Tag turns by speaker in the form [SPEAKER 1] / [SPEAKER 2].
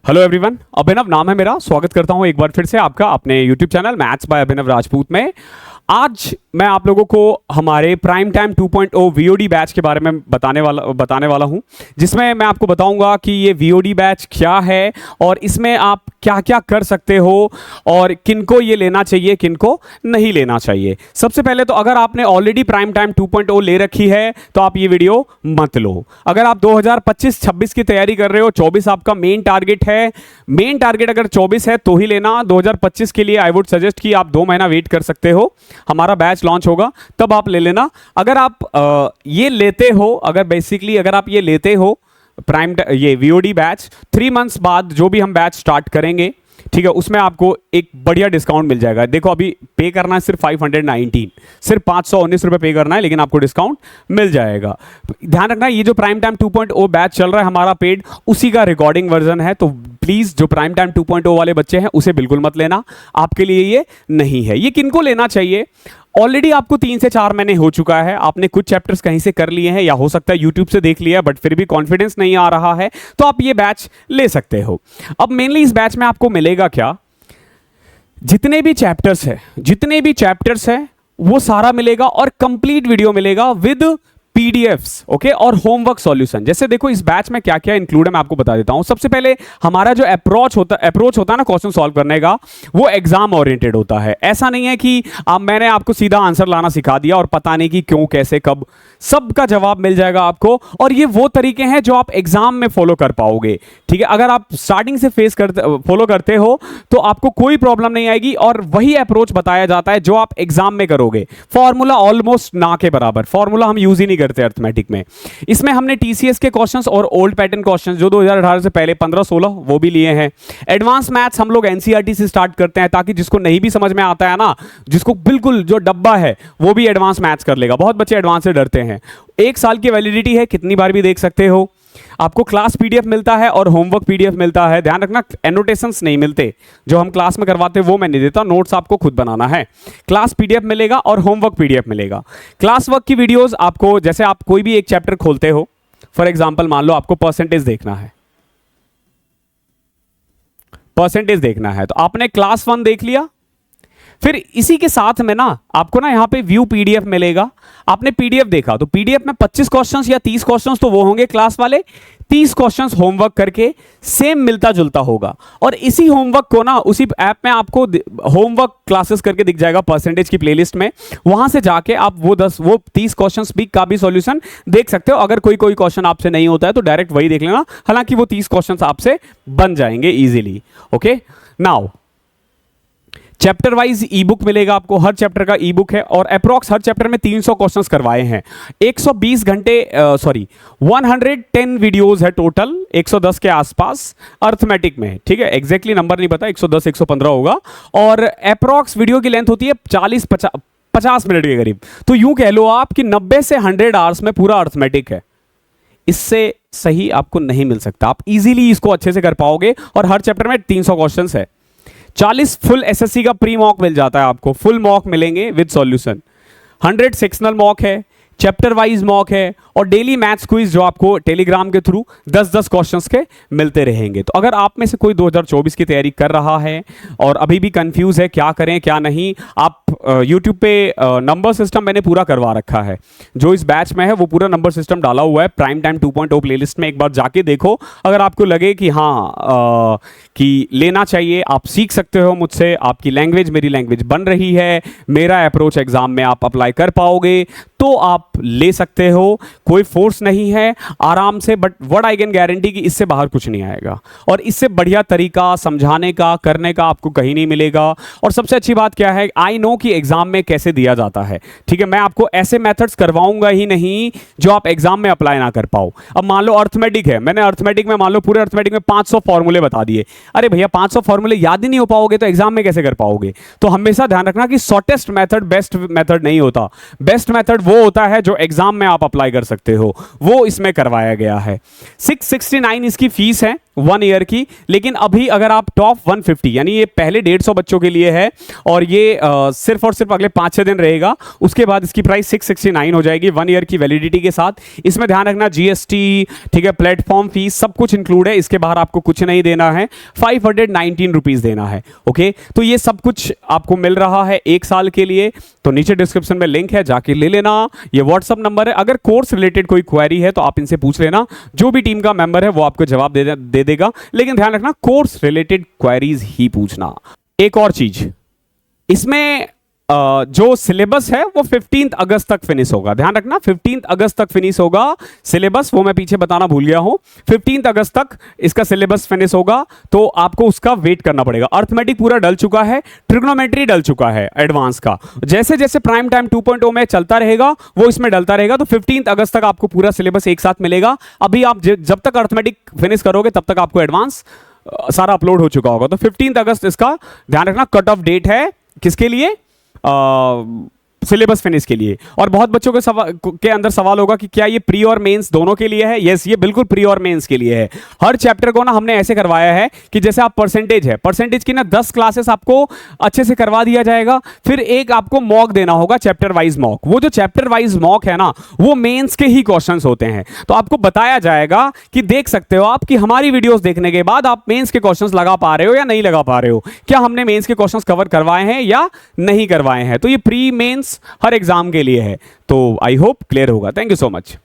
[SPEAKER 1] Hello everyone, अभिनव नाम है मेरा। स्वागत करता हूं एक बार फिर से आपका अपने यूट्यूब चैनल मैथ्स बाय अभिनव राजपूत में। आज मैं आप लोगों को हमारे प्राइम टाइम 2.0 वीओडी बैच के बारे में बताने वाला हूं, जिसमें मैं आपको बताऊंगा कि ये वीओडी बैच क्या है और इसमें आप क्या क्या कर सकते हो और किनको ये लेना चाहिए, किनको नहीं लेना चाहिए। सबसे पहले तो अगर आपने ऑलरेडी प्राइम टाइम 2.0 ले रखी है तो आप ये वीडियो मत लो। अगर आप 2025-26 की तैयारी कर रहे हो, 24 आपका मेन टारगेट है, मेन टारगेट अगर 24 है तो ही लेना। 2025 के लिए आई वुड सजेस्ट कि आप 2 महीना वेट कर सकते हो, हमारा बैच लॉन्च होगा तब आप ले लेना। अगर आप ये लेते हो, अगर आप ये लेते हो ये वीओडी बैच 3 मंथ्स बाद जो भी हम बैच स्टार्ट करेंगे, ठीक है, उसमें आपको एक बढ़िया डिस्काउंट मिल जाएगा। देखो अभी पे करना है सिर्फ 519, सिर्फ 519 रुपये पे करना है, लेकिन आपको डिस्काउंट मिल जाएगा। ध्यान रखना, ये जो प्राइम टाइम 2.0 बैच चल रहा है हमारा पेड, उसी का रिकॉर्डिंग वर्जन है, तो प्लीज जो प्राइम टाइम 2.0 वाले बच्चे हैं उसे बिल्कुल मत लेना, आपके लिए ये नहीं है। ये किनको लेना चाहिए? ऑलरेडी आपको 3 से 4 महीने हो चुका है, आपने कुछ चैप्टर्स कहीं से कर लिए हैं या हो सकता है यूट्यूब से देख लिया, बट फिर भी कॉन्फिडेंस नहीं आ रहा है, तो आप ये बैच ले सकते हो। अब मेनली इस बैच में आपको मिलेगा क्या? जितने भी चैप्टर्स है वो सारा मिलेगा और कंप्लीट वीडियो मिलेगा विद पीडीएफ्स, ओके, और होमवर्क सॉल्यूशन। जैसे देखो इस बैच में क्या क्या इंक्लूड है मैं आपको बता देता हूं। सबसे पहले हमारा जो अप्रोच होता है ना क्वेश्चन सॉल्व करने का, वो एग्जाम ओरिएंटेड होता है। ऐसा नहीं है कि मैंने आपको सीधा आंसर लाना सिखा दिया और पता नहीं कि क्यों, कैसे, कब, सबका जवाब मिल जाएगा आपको। और ये वो तरीके हैं जो आप एग्जाम में फॉलो कर पाओगे, ठीक है। अगर आप स्टार्टिंग से फॉलो करते हो तो आपको कोई प्रॉब्लम नहीं आएगी, और वही अप्रोच बताया जाता है जो आप एग्जाम में करोगे। फॉर्मूला ऑलमोस्ट ना के बराबर, फॉर्मूला हम यूज ही नहीं करते अर्थमेटिक में। इसमें हमने टीसीएस के क्वेश्चंस और ओल्ड पैटर्न क्वेश्चंस जो 2018 से पहले 15-16 वो भी लिए हैं। एडवांस मैथ्स हम लोग एनसीईआरटी से स्टार्ट करते हैं, ताकि जिसको नहीं भी समझ में आता है ना, जिसको बिल्कुल जो डब्बा है वो भी एडवांस मैथ्स कर लेगा। बहुत बच्चे एडवांस से डरते हैं। 1 साल की वैलिडिटी है, कितनी बार भी देख सकते हो। आपको क्लास पीडीएफ मिलता है और होमवर्क पीडीएफ मिलता है। ध्यान रखना, एनोटेशंस नहीं मिलते, जो हम क्लास में करवाते हैं वो मैं नहीं देता, नोट्स आपको खुद बनाना है। क्लास पीडीएफ मिलेगा और होमवर्क पीडीएफ मिलेगा। क्लास वर्क की वीडियोस आपको, जैसे आप कोई भी एक चैप्टर खोलते हो, फॉर एग्जांपल मान लो आपको परसेंटेज देखना है, तो आपने क्लास 1 देख लिया, फिर इसी के साथ में ना आपको ना यहाँ पे व्यू पीडीएफ मिलेगा। आपने पीडीएफ देखा तो पीडीएफ में 25 क्वेश्चंस या 30 क्वेश्चंस तो वो होंगे क्लास वाले, 30 क्वेश्चंस होमवर्क करके सेम मिलता जुलता होगा। और इसी होमवर्क को ना उसी ऐप में आपको होमवर्क क्लासेस करके दिख जाएगा परसेंटेज की प्लेलिस्ट में। वहां से जाके आप वो 30 क्वेश्चंस का भी सॉल्यूशन देख सकते हो। अगर कोई क्वेश्चन आपसे नहीं होता है तो डायरेक्ट वही देख लेना, हालांकि वो 30 क्वेश्चंस आपसे बन जाएंगे easily. Okay, now chapter wise ई बुक मिलेगा आपको, हर चैप्टर का ई बुक है, और अप्रॉक्स हर चैप्टर में 300 क्वेश्चंस करवाए हैं। 120 घंटे 110 वीडियोस है टोटल, 110 के आसपास अर्थमेटिक में, ठीक है। एग्जैक्टली नंबर नहीं पता, 110 115 होगा। और अप्रॉक्स वीडियो की लेंथ होती है 40-50 मिनट के करीब। तो यूं कह लो आप कि 90 से 100 आवर्स में पूरा अर्थमेटिक है। इससे सही आपको नहीं मिल सकता, आप इजीली इसको अच्छे से कर पाओगे। और हर चैप्टर में 300 क्वेश्चंस है। 40 फुल एसएससी का प्री मॉक मिल जाता है आपको, फुल मॉक मिलेंगे विद सॉल्यूशन। 100 सेक्शनल मॉक है, चैप्टर वाइज मॉक है, और डेली मैथ्स क्विज जो आपको टेलीग्राम के थ्रू 10-10 क्वेश्चंस के मिलते रहेंगे। तो अगर आप में से कोई 2024 की तैयारी कर रहा है और अभी भी कंफ्यूज है क्या करें क्या नहीं, आप यूट्यूब पे नंबर सिस्टम मैंने पूरा करवा रखा है। जो इस बैच में है वो पूरा नंबर सिस्टम डाला हुआ है प्राइम टाइम 2.0 प्लेलिस्ट में, एक बार जाके देखो। अगर आपको लगे कि हाँ कि लेना चाहिए, आप सीख सकते हो मुझसे, आपकी लैंग्वेज मेरी लैंग्वेज बन रही है, मेरा अप्रोच एग्जाम में आप अप्लाई कर पाओगे, तो आप ले सकते हो। कोई फोर्स नहीं है, आराम से। But what I can guarantee कि इससे बाहर कुछ नहीं आएगा, और इससे बढ़िया तरीका समझाने का, करने का आपको कहीं नहीं मिलेगा। और सबसे अच्छी बात क्या है, आई नो कि एग्जाम में कैसे दिया जाता है, ठीक है। मैं आपको ऐसे मेथड्स करवाऊंगा ही नहीं जो आप एग्जाम में अप्लाई ना कर पाओ। अब मान लो अर्थमेटिक है, मैंने अर्थमेटिक में मान लो पूरे अर्थमेटिक में 500 फॉर्मूले बता दिए। अरे भैया 500 फॉर्मूले याद ही नहीं हो पाओगे तो एग्जाम में कैसे कर पाओगे? तो हमेशा ध्यान रखना कि शॉर्टेस्ट मेथड बेस्ट मेथड नहीं होता। बेस्ट मेथड वो होता है जो एग्जाम में आप अप्लाई कर सकते हो, वो इसमें करवाया गया है। 669 इसकी फीस है, 1 ईयर की। लेकिन अभी अगर आप टॉप 150 यानी ये पहले 150 बच्चों के लिए है और ये सिर्फ और सिर्फ अगले 5-6 दिन रहेगा, उसके बाद इसकी प्राइस 669 हो जाएगी 1 ईयर की वैलिडिटी के साथ। इसमें ध्यान रखना जीएसटी, ठीक है, प्लेटफॉर्म फीस सब कुछ इंक्लूड है, इसके बाहर आपको कुछ नहीं देना है, 519 रुपीज देना है। ओके, तो ये सब कुछ आपको मिल रहा है 1 साल के लिए। तो नीचे डिस्क्रिप्शन में लिंक है, जाके ले लेना। ये व्हाट्सअप नंबर है, अगर कोर्स रिलेटेड कोई क्वेरी है तो आप इनसे पूछ लेना, जो भी टीम का मेंबर है वो आपको जवाब दे देगा। लेकिन ध्यान रखना कोर्स रिलेटेड क्वेरीज ही पूछना। एक और चीज, इसमें जो सिलेबस है वो 15 अगस्त तक फिनिश होगा। ध्यान रखना 15 अगस्त तक फिनिश होगा सिलेबस, वो मैं पीछे बताना भूल गया हूं। 15 अगस्त तक इसका सिलेबस फिनिश होगा, तो आपको उसका वेट करना पड़ेगा। अर्थमेटिक पूरा डल चुका है, ट्रिग्नोमेट्री डल चुका है एडवांस का। जैसे जैसे प्राइम टाइम 2.0 में चलता रहेगा वो इसमें डलता रहेगा। तो 15 अगस्त तक आपको पूरा सिलेबस एक साथ मिलेगा। अभी आप जब तक अर्थमेटिक फिनिश करोगे तब तक आपको एडवांस सारा अपलोड हो चुका होगा। तो 15 अगस्त इसका ध्यान रखना कट ऑफ डेट है, किसके लिए, सिलेबस फिनिश के लिए। और बहुत बच्चों के अंदर सवाल होगा कि क्या ये प्री और मेंस दोनों के लिए है। यस, ये बिल्कुल प्री और मेंस के लिए है। हर चैप्टर को ना हमने ऐसे करवाया है कि जैसे आप परसेंटेज की ना 10 क्लासेस आपको अच्छे से करवा दिया जाएगा, फिर एक आपको मॉक देना होगा, चैप्टर वाइज मॉक। वो जो चैप्टर वाइज मॉक है ना, वो मेंस के ही क्वेश्चंस होते हैं। तो आपको बताया जाएगा कि देख सकते हो आप कि हमारी वीडियोस देखने के बाद आप मेंस के क्वेश्चंस लगा पा रहे हो या नहीं लगा पा रहे हो, क्या हमने मेंस के क्वेश्चंस कवर करवाए हैं या नहीं करवाए हैं। तो ये प्री मेंस हर एग्जाम के लिए है। तो आई होप क्लियर होगा। Thank you so much.